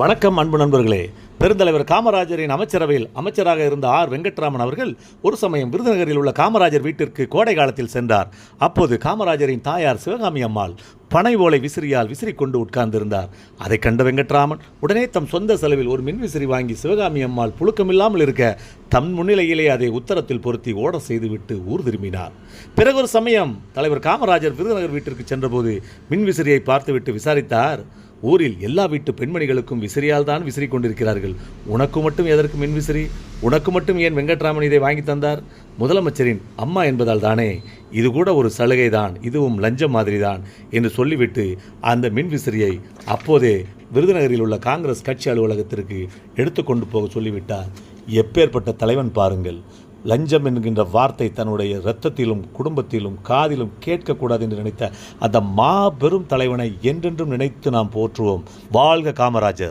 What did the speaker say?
வணக்கம் அன்பு நண்பர்களே. பெருந்தலைவர் காமராஜரின் அமைச்சரவையில் அமைச்சராக இருந்த வெங்கட்ராமன் அவர்கள் ஒரு சமயம் விருதுநகரில் உள்ள காமராஜர் வீட்டிற்கு கோடை காலத்தில் சென்றார். அப்போது காமராஜரின் தாயார் சிவகாமி அம்மாள் பனை ஓலை விசிறியால் விசிறிக்கொண்டு உட்கார்ந்திருந்தார். அதை கண்ட வெங்கட்ராமன் உடனே தம் சொந்த செலவில் ஒரு மின்விசிறி வாங்கி சிவகாமி அம்மாள் புழுக்கமில்லாமல் இருக்க தம் முன்னிலையிலே அதை உத்தரத்தில் பொருத்தி ஓட செய்துவிட்டு ஊர் திரும்பினார். பிறகு ஒரு சமயம் தலைவர் காமராஜர் விருதுநகர் வீட்டிற்கு சென்றபோது மின்விசிறியை பார்த்துவிட்டு விசாரித்தார். ஊரில் எல்லா வீட்டு பெண்மணிகளுக்கும் விசிறியால் தான் விசிறி கொண்டிருக்கிறார்கள். உனக்கு மட்டும் எதற்கு மின்விசிறி? உனக்கு மட்டும் ஏன் வெங்கட்ராமன் இதை வாங்கி தந்தார்? முதலமைச்சரின் அம்மா என்பதால் தானே. இது கூட ஒரு சலுகை தான், இதுவும் லஞ்சம் மாதிரி தான் என்று சொல்லிவிட்டு அந்த மின்விசிறியை அப்போதே விருதுநகரில் உள்ள காங்கிரஸ் கட்சி அலுவலகத்திற்கு எடுத்துக்கொண்டு போக சொல்லிவிட்டார். எப்பேற்பட்ட தலைவன் பாருங்கள். லஞ்சம் என்கின்ற வார்த்தை தன்னுடைய இரத்தத்திலும் குடும்பத்திலும் காதிலும் கேட்கக்கூடாது என்று நினைத்த அந்த மாபெரும் தலைவனை என்றென்றும் நினைத்து நாம் போற்றுவோம். வாழ்க காமராஜர்.